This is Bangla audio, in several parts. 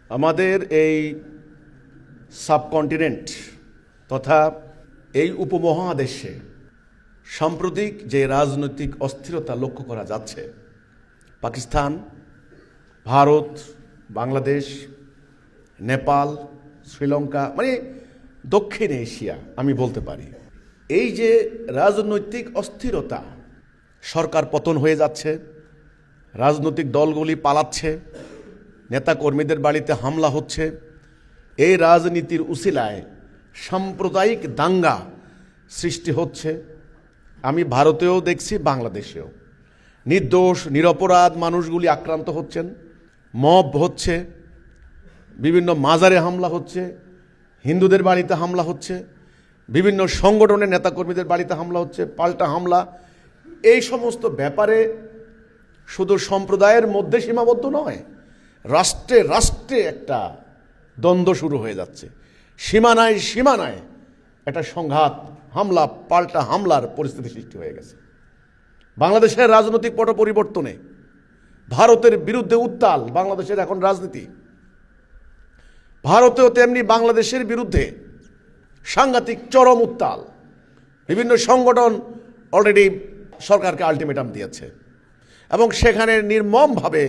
আমাদের এই সাবকন্টিনেন্ট তথা এই উপমহাদেশে সাম্প্রতিক যে রাজনৈতিক অস্থিরতা লক্ষ্য করা যাচ্ছে, পাকিস্তান, ভারত, বাংলাদেশ, নেপাল, শ্রীলঙ্কা, মানে দক্ষিণ এশিয়া আমি বলতে পারি, এই যে রাজনৈতিক অস্থিরতা, সরকার পতন হয়ে যাচ্ছে, রাজনৈতিক দলগুলি পালাচ্ছে, নেতাকর্মীদের বাড়িতে হামলা হচ্ছে, এই রাজনীতির উসিলায় সাম্প্রদায়িক দাঙ্গা সৃষ্টি হচ্ছে। আমি ভারতেও দেখছি, বাংলাদেশেও নির্দোষ নিরপরাধ মানুষগুলি আক্রান্ত হচ্ছেন, মব হচ্ছে, বিভিন্ন মাজারে হামলা হচ্ছে, হিন্দুদের বাড়িতে হামলা হচ্ছে, বিভিন্ন সংগঠনের নেতাকর্মীদের বাড়িতে হামলা হচ্ছে, পাল্টা হামলা। এই সমস্ত ব্যাপারে শুধু সম্প্রদায়ের মধ্যে সীমাবদ্ধ নয়, রাষ্ট্রে রাষ্ট্রে একটা দ্বন্দ্ব শুরু হয়ে যাচ্ছে। সীমানায় সীমানায় একটা সংঘাত, হামলা, পাল্টা হামলার পরিস্থিতি সৃষ্টি হয়ে গেছে। বাংলাদেশের রাজনৈতিক পট পরিবর্তনে ভারতের বিরুদ্ধে উত্তাল বাংলাদেশের এখন রাজনীতি। ভারতেও তেমনি বাংলাদেশের বিরুদ্ধে সাংঘাতিক চরম উত্তাল। বিভিন্ন সংগঠন অলরেডি সরকারকে আলটিমেটাম দিয়েছে এবং সেখানে নির্মমভাবে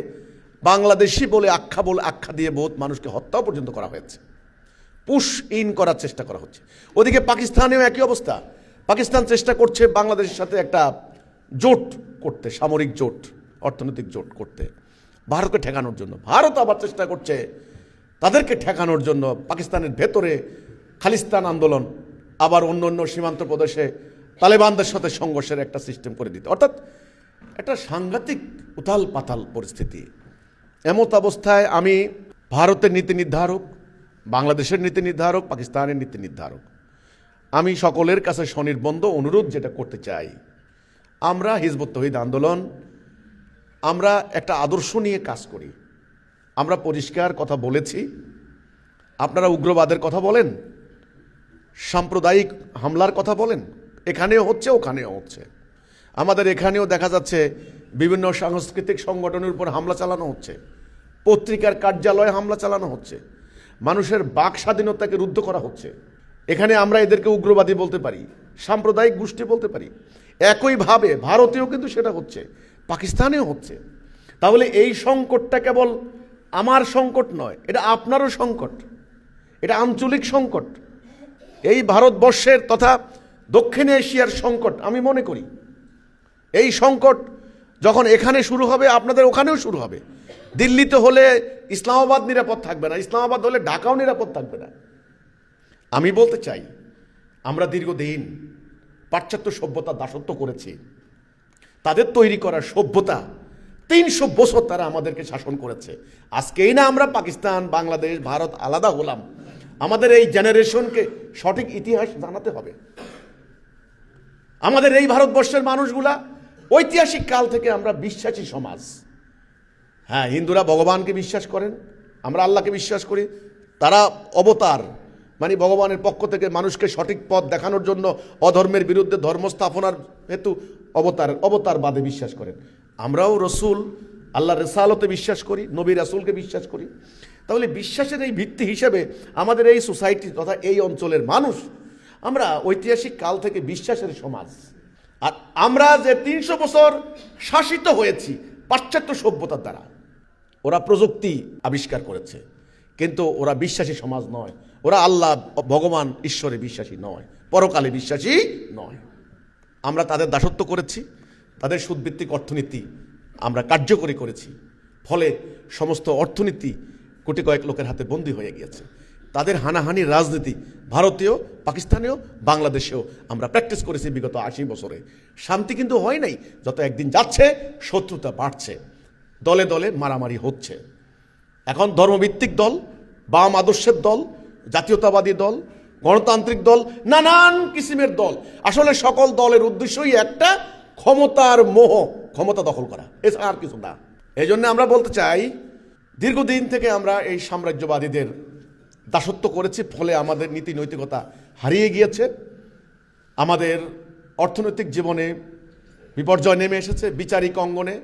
বাংলাদেশি বলে আখ্যা দিয়ে বহুত মানুষকে হত্যাও পর্যন্ত করা হয়েছে। পুশ ইন করার চেষ্টা করা হচ্ছে। ওদিকে পাকিস্তানেও একই অবস্থা। পাকিস্তান চেষ্টা করছে বাংলাদেশের সাথে একটা জোট করতে, সামরিক জোট, অর্থনৈতিক জোট করতে, ভারতকে ঠেকানোর জন্য। ভারত আবার চেষ্টা করছে তাদেরকে ঠেকানোর জন্য পাকিস্তানের ভেতরে খালিস্তান আন্দোলন, আবার অন্য অন্য সীমান্ত প্রদেশে তালেবানদের সাথে সংঘর্ষের একটা সিস্টেম করে দিতে। অর্থাৎ একটা সাংঘাতিক উথাল পাতাল পরিস্থিতি। এমত অবস্থায় আমি ভারতের নীতি নির্ধারক, বাংলাদেশের নীতি নির্ধারক, পাকিস্তানের নীতি নির্ধারক, আমি সকলের কাছে স্বনির্বন্ধ অনুরোধ যেটা করতে চাই, আমরা হিজবুত তৌহিদ আন্দোলন, আমরা একটা আদর্শ নিয়ে কাজ করি। আমরা পরিষ্কার কথা বলেছি, আপনারা উগ্রবাদের কথা বলেন, সাম্প্রদায়িক হামলার কথা বলেন, এখানেও হচ্ছে, ওখানেও হচ্ছে। আমাদের এখানেও দেখা যাচ্ছে বিভিন্ন সাংস্কৃতিক সংগঠনের উপর হামলা চালানো হচ্ছে, পত্রিকার কার্যালয়ে হামলা চালানো হচ্ছে, মানুষের বাক স্বাধীনতাকে রুদ্ধ করা হচ্ছে। এখানে আমরা এদেরকে উগ্রবাদী বলতে পারি, সাম্প্রদায়িক গোষ্ঠী বলতে পারি। একইভাবে ভারতেও কিন্তু সেটা হচ্ছে, পাকিস্তানেও হচ্ছে। তাহলে এই সংকটটা কেবল আমার সংকট নয়, এটা আপনারও সংকট, এটা আঞ্চলিক সংকট, এই ভারতবর্ষের তথা দক্ষিণ এশিয়ার সংকট। আমি মনে করি এই সংকট যখন এখানে শুরু হবে, আপনাদের ওখানেও শুরু হবে। দিল্লিতে হলে ইসলামাবাদ নিরাপদ থাকবে না, ইসলামাবাদ হলে ঢাকাও নিরাপদ থাকবে না। আমি বলতে চাই, আমরা দীর্ঘদিন পাশ্চাত্য সভ্যতার দাসত্ব করেছি। তাদের তৈরি করা সভ্যতা 300 বছর তারা আমাদেরকে শাসন করেছে। আজকেই না আমরা পাকিস্তান, বাংলাদেশ, ভারত আলাদা হলাম। আমাদের এই জেনারেশনকে সঠিক ইতিহাস জানাতে হবে। আমাদের এই ভারতবর্ষের মানুষগুলা ঐতিহাসিক কাল থেকে আমরা বিশ্বাসী সমাজ। হ্যাঁ, হিন্দুরা ভগবানকে বিশ্বাস করেন, আমরা আল্লাহকে বিশ্বাস করি। তারা অবতার, মানে ভগবানের পক্ষ থেকে মানুষকে সঠিক পথ দেখানোর জন্য অধর্মের বিরুদ্ধে ধর্ম স্থাপনার হেতু অবতারবাদে বিশ্বাস করেন। আমরাও রসুল, আল্লাহ রেসালতে বিশ্বাস করি, নবী রাসূলকে বিশ্বাস করি। তাহলে বিশ্বাসের এই ভিত্তি হিসেবে আমাদের এই সোসাইটি তথা এই অঞ্চলের মানুষ, আমরা ঐতিহাসিক কাল থেকে বিশ্বাসের সমাজ। আর আমরা যে 300 বছর শাসিত হয়েছি পাশ্চাত্য সভ্যতার দ্বারা, ওরা প্রযুক্তি আবিষ্কার করেছে, কিন্তু ওরা বিশ্বাসী সমাজ নয়। ওরা আল্লাহ, ভগবান, ঈশ্বরে বিশ্বাসী নয়, পরকালে বিশ্বাসী নয়। আমরা তাদের দাসত্ব করেছি, তাদের সুদভিত্তিক অর্থনীতি আমরা কার্যকরী করেছি। ফলে সমস্ত অর্থনীতি কোটি কয়েক লোকের হাতে বন্দী হয়ে গিয়েছে। তাদের হানাহানির রাজনীতি ভারতীয়, পাকিস্তানেও, বাংলাদেশেও আমরা প্র্যাকটিস করেছি বিগত 80 বছরে। শান্তি কিন্তু হয় নাই। যত একদিন যাচ্ছে শত্রুতা বাড়ছে, দলে দলে মারামারি হচ্ছে। এখন ধর্মভিত্তিক দল, বাম আদর্শের দল, জাতীয়তাবাদী দল, গণতান্ত্রিক দল, নানান কিসিমের দল, আসলে সকল দলের উদ্দেশ্যই একটা, ক্ষমতার মোহ, ক্ষমতা দখল করা, এছাড়া আর কিছু না। এই জন্য আমরা বলতে চাই, দীর্ঘদিন থেকে আমরা এই সাম্রাজ্যবাদীদের দাসত্ব করেছি, ফলে আমাদের নীতি নৈতিকতা হারিয়ে গিয়েছে। আমাদের অর্থনৈতিক জীবনে বিপর্যয় নেমে এসেছে, বিচারিক অঙ্গনে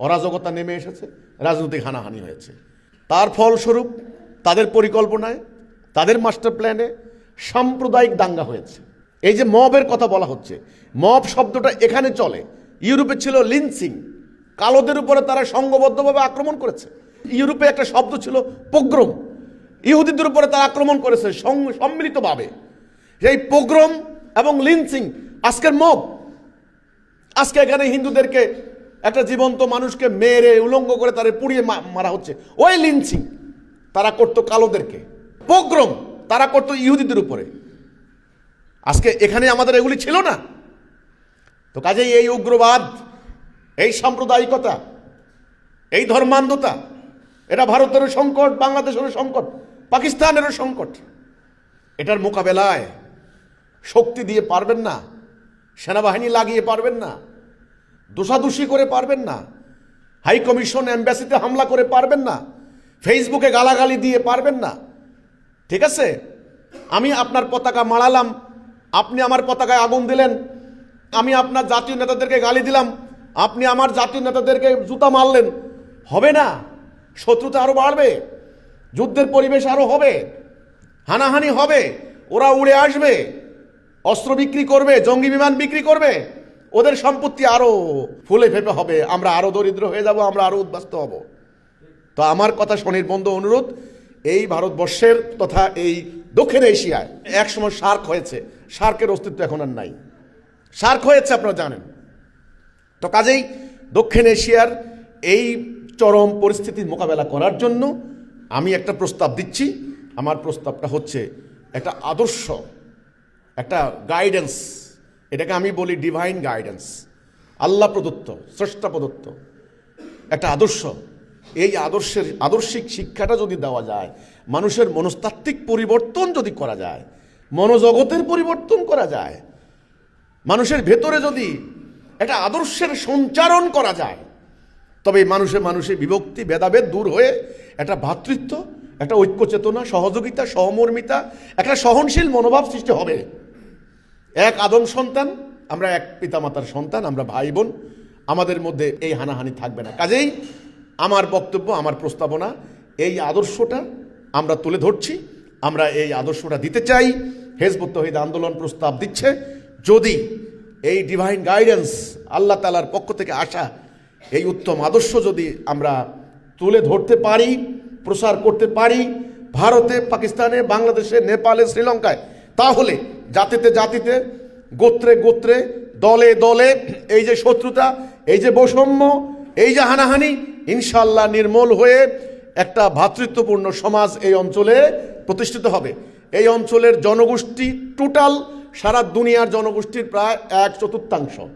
অরাজকতা নেমে এসেছে, রাজনৈতিক হানাহানি হয়েছে। তার ফলস্বরূপ তাদের পরিকল্পনায়, তাদের মাস্টার প্ল্যানে সাম্প্রদায়িক দাঙ্গা হয়েছে। এই যে মবের কথা বলা হচ্ছে, মব শব্দটা এখানে চলে, ইউরোপে ছিল লিনচিং, কালোদের উপরে তারা সংঘবদ্ধভাবে আক্রমণ করেছে। ইউরোপে একটা শব্দ ছিল পোগ্রম, ইহুদিদের উপরে তারা আক্রমণ করেছে সম্মিলিতভাবে। এই পোগ্রম এবং লিনচিং আজকের মব। আজকে এখানে হিন্দুদেরকে একটা জীবন্ত মানুষকে মেরে উলঙ্গ করে তারা পুড়িয়ে মারা হচ্ছে, ওই লিনচিং তারা করতো কালোদেরকে। পোগ্রম তারা করতো ইহুদিদের উপরে। আজকে এখানে আমাদের এগুলি ছিল না। তো কাজেই এই উগ্রবাদ, এই সাম্প্রদায়িকতা, এই ধর্মান্ধতা, এটা ভারতেরও সংকট, বাংলাদেশেরও সংকট, পাকিস্তানেরও সংকট। এটার মোকাবেলায় শক্তি দিয়ে পারবেন না, সেনাবাহিনী লাগিয়ে পারবেন না, দোষাদোষি করে পারবেন না, হাই কমিশন এম্বাসিতে হামলা করে পারবেন না, ফেসবুকে গালাগালি দিয়ে পারবেন না। ঠিক আছে, আমি আপনার পতাকা মাড়ালাম, আপনি আমার পতাকায় আগুন দিলেন, আমি আপনার জাতীয় নেতাদেরকে গালি দিলাম, আপনি আমার জাতীয় নেতাদেরকে জুতা মারলেন, হবে না। শত্রুতা আরো বাড়বে, যুদ্ধের পরিবেশ আরো হবে, হানাহানি হবে, ওরা উড়ে আসবে, অস্ত্র বিক্রি করবে, জঙ্গি বিমান বিক্রি করবে, ওদের সম্পত্তি আরো ফুলে ফেপে হবে, আমরা আরো দরিদ্র হয়ে যাব, আমরা আরো উদ্বাস্ত হব। তো আমার কথা স্বনির্বন্ধ অনুরোধ, এই ভারতবর্ষের তথা এই দক্ষিণ এশিয়ায় একসময় সার্ক হয়েছে, সার্কের অস্তিত্ব এখন আর নাই। সার্ক হয়েছে আপনারা জানেন। তো কাজেই দক্ষিণ এশিয়ার এই চরম পরিস্থিতির মোকাবেলা করার জন্য আমি একটা প্রস্তাব দিচ্ছি। আমার প্রস্তাবটা হচ্ছে একটা আদর্শ, একটা গাইডেন্স, এটাকে আমি বলি ডিভাইন গাইডেন্স, আল্লাহ প্রদত্ত, স্রষ্টা প্রদত্ত একটা আদর্শ। এই আদর্শিক শিক্ষাটা যদি দেওয়া যায়, মানুষের মনস্তাত্ত্বিক পরিবর্তন যদি করা যায়, মনোজগতের পরিবর্তন করা যায়, মানুষের ভেতরে যদি একটা আদর্শের সঞ্চারণ করা যায়, তবে মানুষে বিভক্তি ভেদাভেদ দূর হয়ে একটা ভ্রাতৃত্ব, একটা ঐক্য চেতনা, সহযোগিতা, সহমর্মিতা, একটা সহনশীল মনোভাব সৃষ্টি হবে। এক আদম সন্তান, আমরা এক পিতামাতার সন্তান, আমরা ভাই বোন, আমাদের মধ্যে এই হানাহানি থাকবে না। কাজেই আমার বক্তব্য, আমার প্রস্তাবনা, এই আদর্শটা আমরা তুলে ধরছি, আমরা এই আদর্শটা দিতে চাই। হিজবুত তাওহীদ আন্দোলন প্রস্তাব দিচ্ছে, যদি এই ডিভাইন গাইডেন্স আল্লাহ তাআলার পক্ষ থেকে আসা এই উত্তম আদর্শ যদি আমরা তুলে ধরতে পারি, প্রসার করতে পারি ভারতে, পাকিস্তানে, বাংলাদেশে, নেপালে, শ্রীলঙ্কায়, তাহলে জাতিতে জাতিতে, গোত্রে গোত্রে, দলে দলে এই যে শত্রুতা, এই যে বৈষম্য, এই যে হানাহানি, ইনশাআল্লাহ নির্মূল হয়ে একটা ভ্রাতৃত্বপূর্ণ সমাজ এই অঞ্চলে প্রতিষ্ঠিত হবে। এই অঞ্চলের জনগোষ্ঠী টোটাল সারা দুনিয়ার জনগোষ্ঠীর প্রায় 1/4,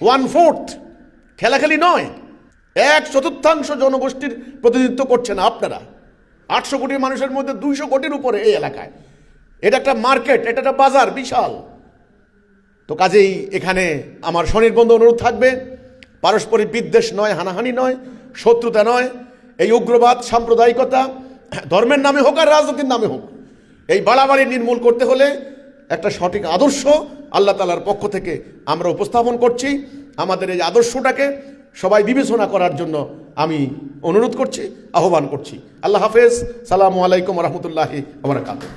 1/4, খেলাখেলি নয়, 1/4 জনগোষ্ঠীর প্রতিনিধিত্ব করছেন আপনারা। 800 কোটি মানুষের মধ্যে 200 কোটির উপরে এই এলাকায়। এটা একটা মার্কেট, এটা একটা বাজার বিশাল। তো কাজেই এখানে আমার স্বনির্বন্ধ অনুরোধ থাকবে, পারস্পরিক বিদ্বেষ নয়, হানাহানি নয়, শত্রুতা নয়, এই উগ্রবাদ, সাম্প্রদায়িকতা ধর্মের নামে হোক আর রাজনীতির নামে হোক, এই বাড়াবাড়ি নির্মূল করতে হলে একটা সঠিক আদর্শ আল্লাহ তাআলার পক্ষ থেকে আমরা উপস্থাপন করছি। আমাদের এই আদর্শটাকে সবাই বিবেচনা করার জন্য আমি অনুরোধ করছি, আহ্বান করছি। আল্লাহ হাফেজ, সালামু আলাইকুম ওয়া রাহমাতুল্লাহি ওয়া বারাকাতুহু।